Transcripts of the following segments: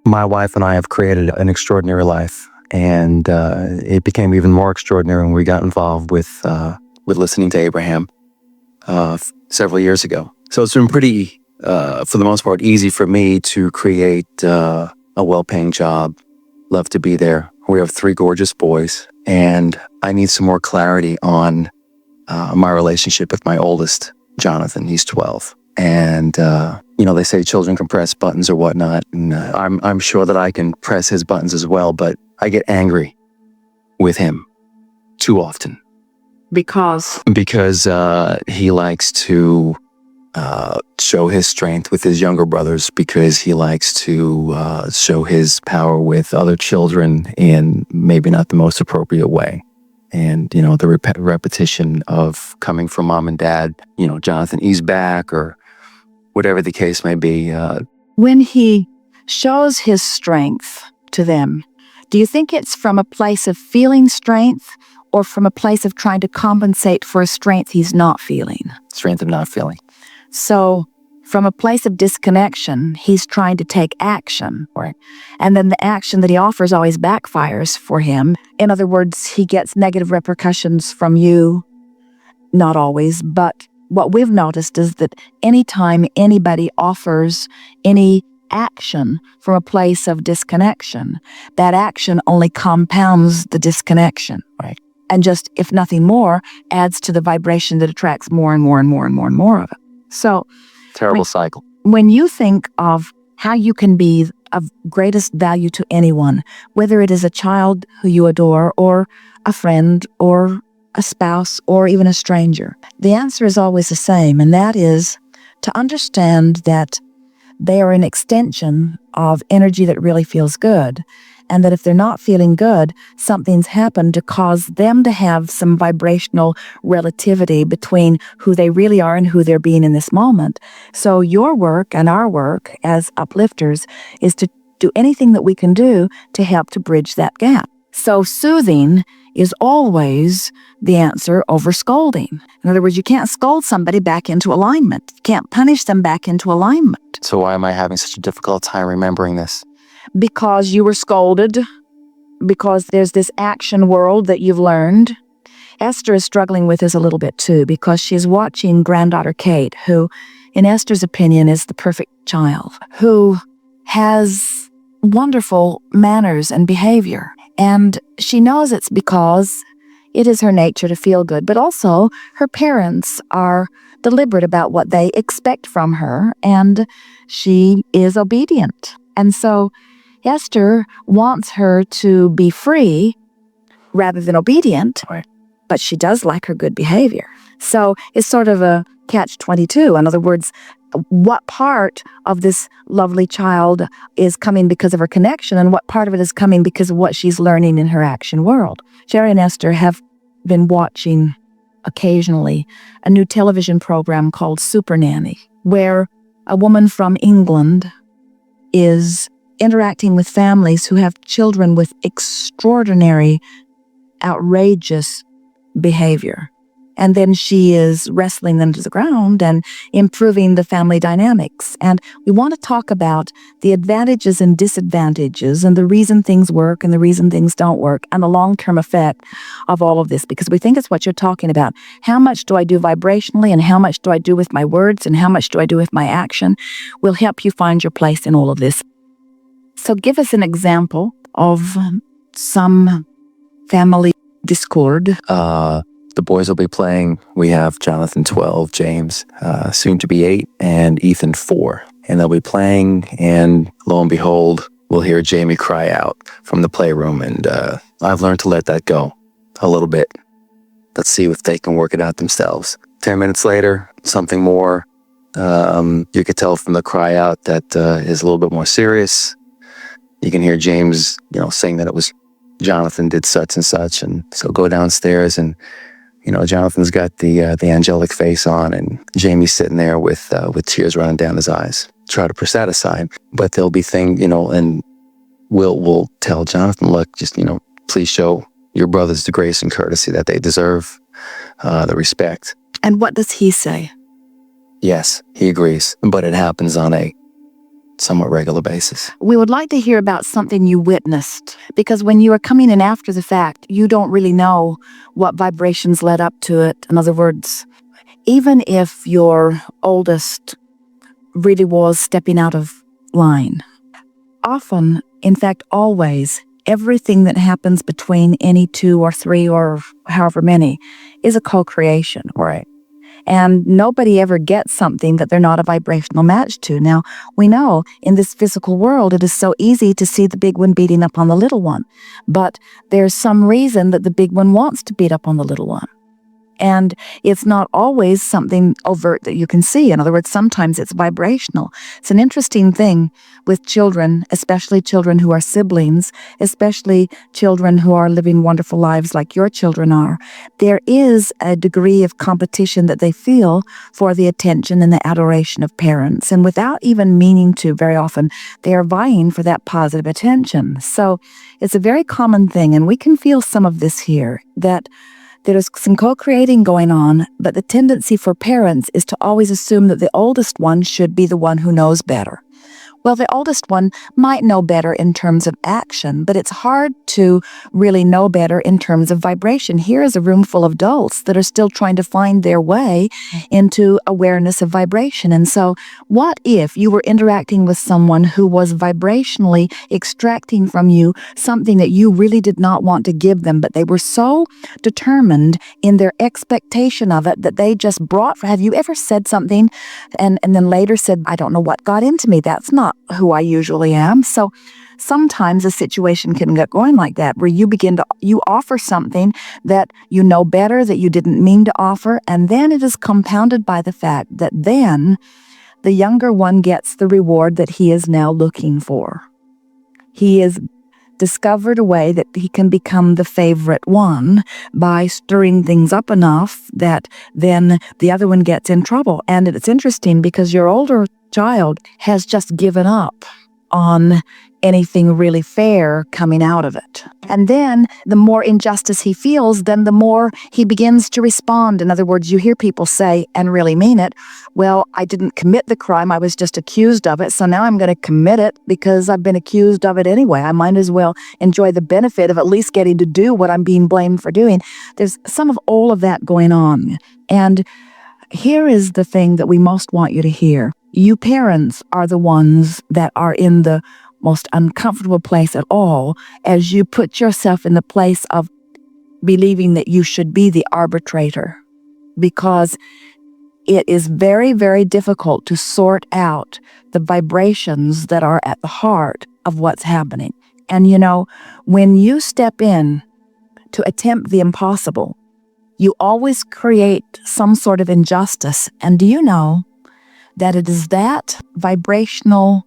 My wife and I have created an extraordinary life, and it became even more extraordinary when we got involved with listening to Abraham several years ago. So it's been pretty, for the most part, easy for me to create a well-paying job. Love to be there. We have 3 gorgeous boys, and I need some more clarity on my relationship with my oldest, Jonathan. He's 12. And, they say children can press buttons or whatnot. And I'm sure that I can press his buttons as well, but I get angry with him too often. Because he likes to show his strength with his younger brothers, because he likes to show his power with other children in maybe not the most appropriate way. And, the repetition of coming from mom and dad, Jonathan, ease back, or whatever the case may be. When he shows his strength to them, do you think it's from a place of feeling strength or from a place of trying to compensate for a strength he's not feeling? Strength of not feeling. So from a place of disconnection, he's trying to take action. Right. And then the action that he offers always backfires for him. In other words, he gets negative repercussions from you. Not always, but what we've noticed is that anytime anybody offers any action from a place of disconnection, that action only compounds the disconnection. Right. And just, if nothing more, adds to the vibration that attracts more and more and more and more and more of it. So, terrible cycle. When you think of how you can be of greatest value to anyone, whether it is a child who you adore, or a friend, or a spouse, or even a stranger, the answer is always the same, and that is to understand that they are an extension of energy that really feels good, and that if they're not feeling good, something's happened to cause them to have some vibrational relativity between who they really are and who they're being in this moment. So your work and our work as uplifters is to do anything that we can do to help to bridge that gap. So soothing is always the answer over scolding. In other words, you can't scold somebody back into alignment. You can't punish them back into alignment. So why am I having such a difficult time remembering this? Because you were scolded, because there's this action world that you've learned. Esther is struggling with this a little bit too, because she's watching granddaughter Kate, who, in Esther's opinion, is the perfect child, who has wonderful manners and behavior. And she knows it's because it is her nature to feel good, but also her parents are deliberate about what they expect from her, and she is obedient. And so Esther wants her to be free rather than obedient, right. But she does like her good behavior. So it's sort of a catch-22. In other words, what part of this lovely child is coming because of her connection, and what part of it is coming because of what she's learning in her action world? Jerry and Esther have been watching occasionally a new television program called Super Nanny, where a woman from England is interacting with families who have children with extraordinary, outrageous behavior. And then she is wrestling them to the ground and improving the family dynamics. And we want to talk about the advantages and disadvantages and the reason things work and the reason things don't work and the long-term effect of all of this, because we think it's what you're talking about. How much do I do vibrationally, and how much do I do with my words, and how much do I do with my action will help you find your place in all of this. So give us an example of some family discord. The boys will be playing. We have Jonathan 12, James, soon to be 8, and Ethan 4. And they'll be playing, and lo and behold, we'll hear Jamie cry out from the playroom. And I've learned to let that go a little bit. Let's see if they can work it out themselves. 10 minutes later, something more. You could tell from the cry out that is a little bit more serious. You can hear James, saying that it was Jonathan did such and such. And so go downstairs, and Jonathan's got the angelic face on, and Jamie's sitting there with tears running down his eyes. Try to push that aside, but there'll be things, and we'll tell Jonathan, look, just, please show your brothers the grace and courtesy that they deserve, the respect. And what does he say? Yes, he agrees, but it happens on a somewhat regular basis. We would like to hear about something you witnessed, because when you are coming in after the fact, you don't really know what vibrations led up to it. In other words, even if your oldest really was stepping out of line, often, in fact, always, everything that happens between any two or three or however many is a co-creation. Right. And nobody ever gets something that they're not a vibrational match to. Now, we know in this physical world, it is so easy to see the big one beating up on the little one. But there's some reason that the big one wants to beat up on the little one. And it's not always something overt that you can see. In other words, sometimes it's vibrational. It's an interesting thing with children, especially children who are siblings, especially children who are living wonderful lives like your children are. There is a degree of competition that they feel for the attention and the adoration of parents. And without even meaning to, very often, they are vying for that positive attention. So it's a very common thing, and we can feel some of this here, that there is some co-creating going on, but the tendency for parents is to always assume that the oldest one should be the one who knows better. Well, the oldest one might know better in terms of action, but it's hard to really know better in terms of vibration. Here is a room full of adults that are still trying to find their way into awareness of vibration. And so what if you were interacting with someone who was vibrationally extracting from you something that you really did not want to give them, but they were so determined in their expectation of it that they just brought, have you ever said something and then later said, I don't know what got into me, that's not who I usually am. So sometimes a situation can get going like that, where you offer something that you know better, that you didn't mean to offer, and then it is compounded by the fact that then the younger one gets the reward that he is now looking for. He is discovered a way that he can become the favorite one by stirring things up enough that then the other one gets in trouble. And it's interesting because your older child has just given up on anything really fair coming out of it. And then the more injustice he feels, then the more he begins to respond. In other words, you hear people say, and really mean it, well, I didn't commit the crime, I was just accused of it, so now I'm going to commit it because I've been accused of it anyway. I might as well enjoy the benefit of at least getting to do what I'm being blamed for doing. There's some of all of that going on. And here is the thing that we most want you to hear. You parents are the ones that are in the most uncomfortable place at all as you put yourself in the place of believing that you should be the arbitrator, because it is very, very difficult to sort out the vibrations that are at the heart of what's happening. And you know, when you step in to attempt the impossible, you always create some sort of injustice. And do you know that it is that vibrational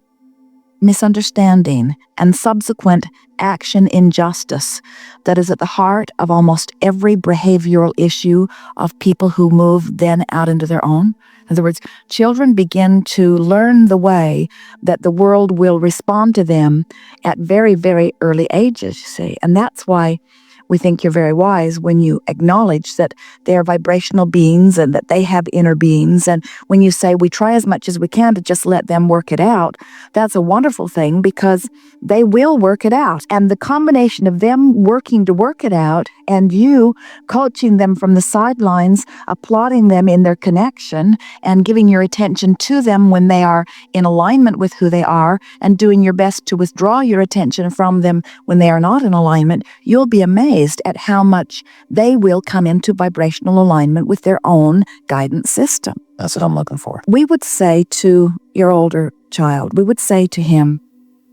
misunderstanding and subsequent action injustice that is at the heart of almost every behavioral issue of people who move then out into their own? In other words, children begin to learn the way that the world will respond to them at very, very early ages, you see. And that's why we think you're very wise when you acknowledge that they are vibrational beings and that they have inner beings. And when you say we try as much as we can to just let them work it out, that's a wonderful thing, because they will work it out. And the combination of them working to work it out and you coaching them from the sidelines, applauding them in their connection and giving your attention to them when they are in alignment with who they are, and doing your best to withdraw your attention from them when they are not in alignment, you'll be amazed at how much they will come into vibrational alignment with their own guidance system. That's what I'm looking for. We would say to your older child, we would say to him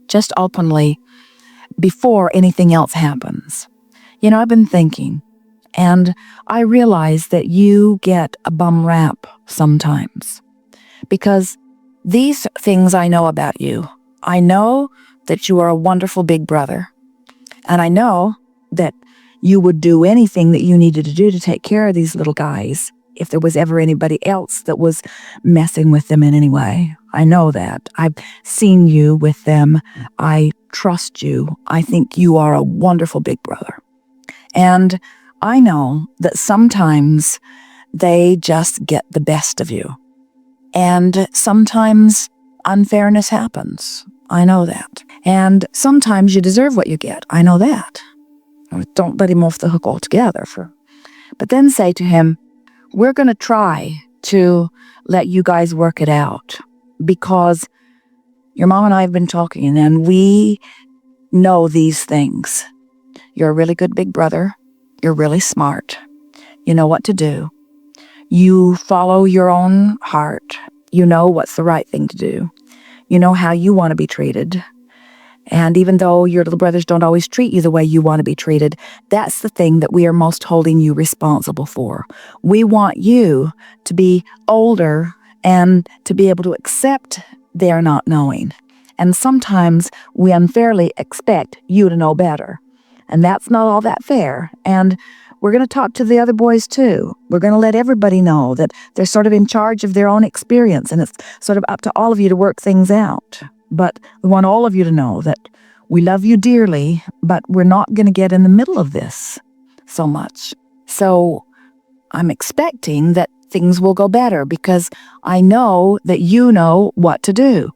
just openly before anything else happens, you know, I've been thinking, and I realize that you get a bum rap sometimes, because these things I know about you. I know that you are a wonderful big brother, and I know that you would do anything that you needed to do to take care of these little guys if there was ever anybody else that was messing with them in any way. I know that. I've seen you with them. I trust you. I think you are a wonderful big brother. And I know that sometimes they just get the best of you. And sometimes unfairness happens. I know that. And sometimes you deserve what you get. I know that. Don't let him off the hook altogether. But then say to him, we're going to try to let you guys work it out, because your mom and I have been talking and we know these things. You're a really good big brother. You're really smart. You know what to do. You follow your own heart. You know what's the right thing to do. You know how you want to be treated. And even though your little brothers don't always treat you the way you want to be treated, that's the thing that we are most holding you responsible for. We want you to be older and to be able to accept their not knowing. And sometimes we unfairly expect you to know better. And that's not all that fair. And we're going to talk to the other boys too. We're going to let everybody know that they're sort of in charge of their own experience, and it's sort of up to all of you to work things out. But we want all of you to know that we love you dearly, but we're not going to get in the middle of this so much. So I'm expecting that things will go better because I know that you know what to do.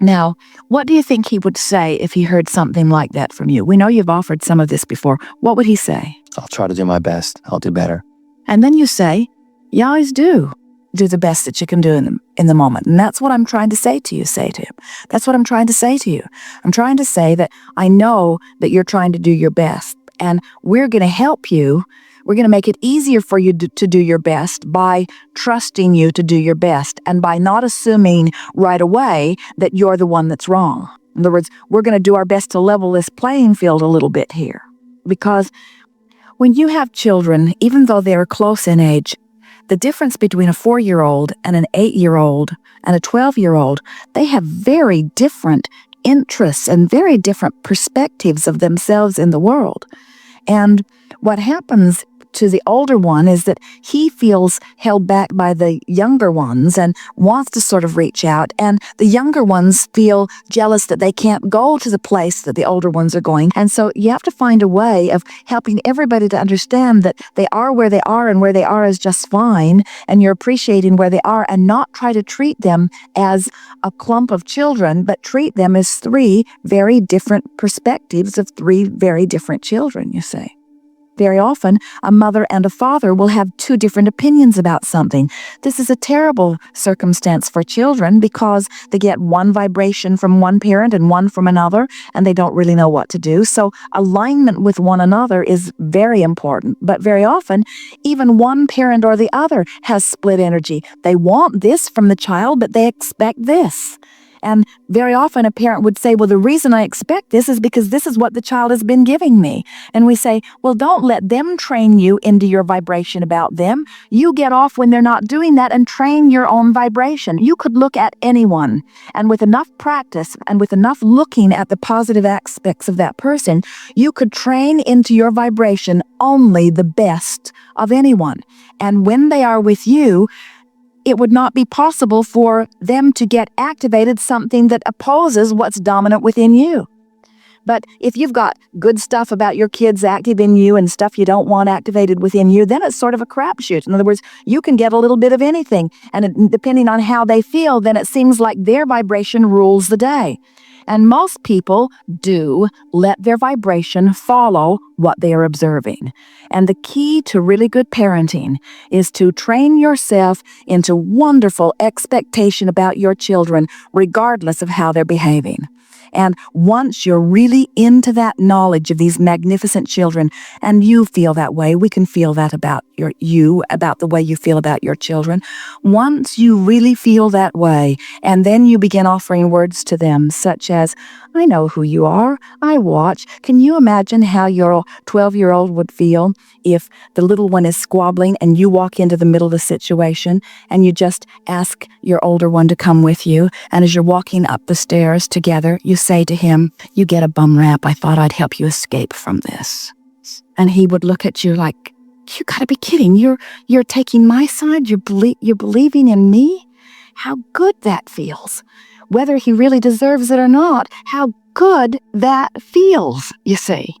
Now, what do you think he would say if he heard something like that from you? We know you've offered some of this before. What would he say? I'll try to do my best. I'll do better. And then you say, you always do the best that you can do in the moment. And that's what I'm trying to say to you, say to him. That's what I'm trying to say to you. I'm trying to say that I know that you're trying to do your best, and we're going to help you. We're going to make it easier for you to do your best by trusting you to do your best and by not assuming right away that you're the one that's wrong. In other words, we're going to do our best to level this playing field a little bit here. Because when you have children, even though they're close in age, the difference between a 4-year-old and an 8-year-old and a 12-year-old, they have very different interests and very different perspectives of themselves in the world. And what happens to the older one is that he feels held back by the younger ones and wants to sort of reach out, and the younger ones feel jealous that they can't go to the place that the older ones are going. And so you have to find a way of helping everybody to understand that they are where they are and where they are is just fine, and you're appreciating where they are, and not try to treat them as a clump of children, but treat them as 3 very different perspectives of 3 very different children, you say. Very often, a mother and a father will have 2 different opinions about something. This is a terrible circumstance for children because they get one vibration from one parent and one from another, and they don't really know what to do. So alignment with one another is very important. But very often, even one parent or the other has split energy. They want this from the child, but they expect this. And very often a parent would say, well, the reason I expect this is because this is what the child has been giving me. And we say, well, don't let them train you into your vibration about them. You get off when they're not doing that and train your own vibration. You could look at anyone, and with enough practice and with enough looking at the positive aspects of that person, you could train into your vibration only the best of anyone. And when they are with you, it would not be possible for them to get activated something that opposes what's dominant within you. But if you've got good stuff about your kids active in you and stuff you don't want activated within you, then it's sort of a crapshoot. In other words, you can get a little bit of anything, and depending on how they feel, then it seems like their vibration rules the day. And most people do let their vibration follow what they are observing. And the key to really good parenting is to train yourself into wonderful expectation about your children, regardless of how they're behaving. And once you're really into that knowledge of these magnificent children, and you feel that way, we can feel that about about the way you feel about your children. Once you really feel that way, and then you begin offering words to them, such as, I know who you are, I watch. Can you imagine how your 12-year-old would feel if the little one is squabbling and you walk into the middle of the situation and you just ask your older one to come with you, and as you're walking up the stairs together, you say to him, you get a bum rap, I thought I'd help you escape from this. And he would look at you like, you gotta be kidding, you're taking my side, you're believing in me? How good that feels. Whether he really deserves it or not, how good that feels, you see.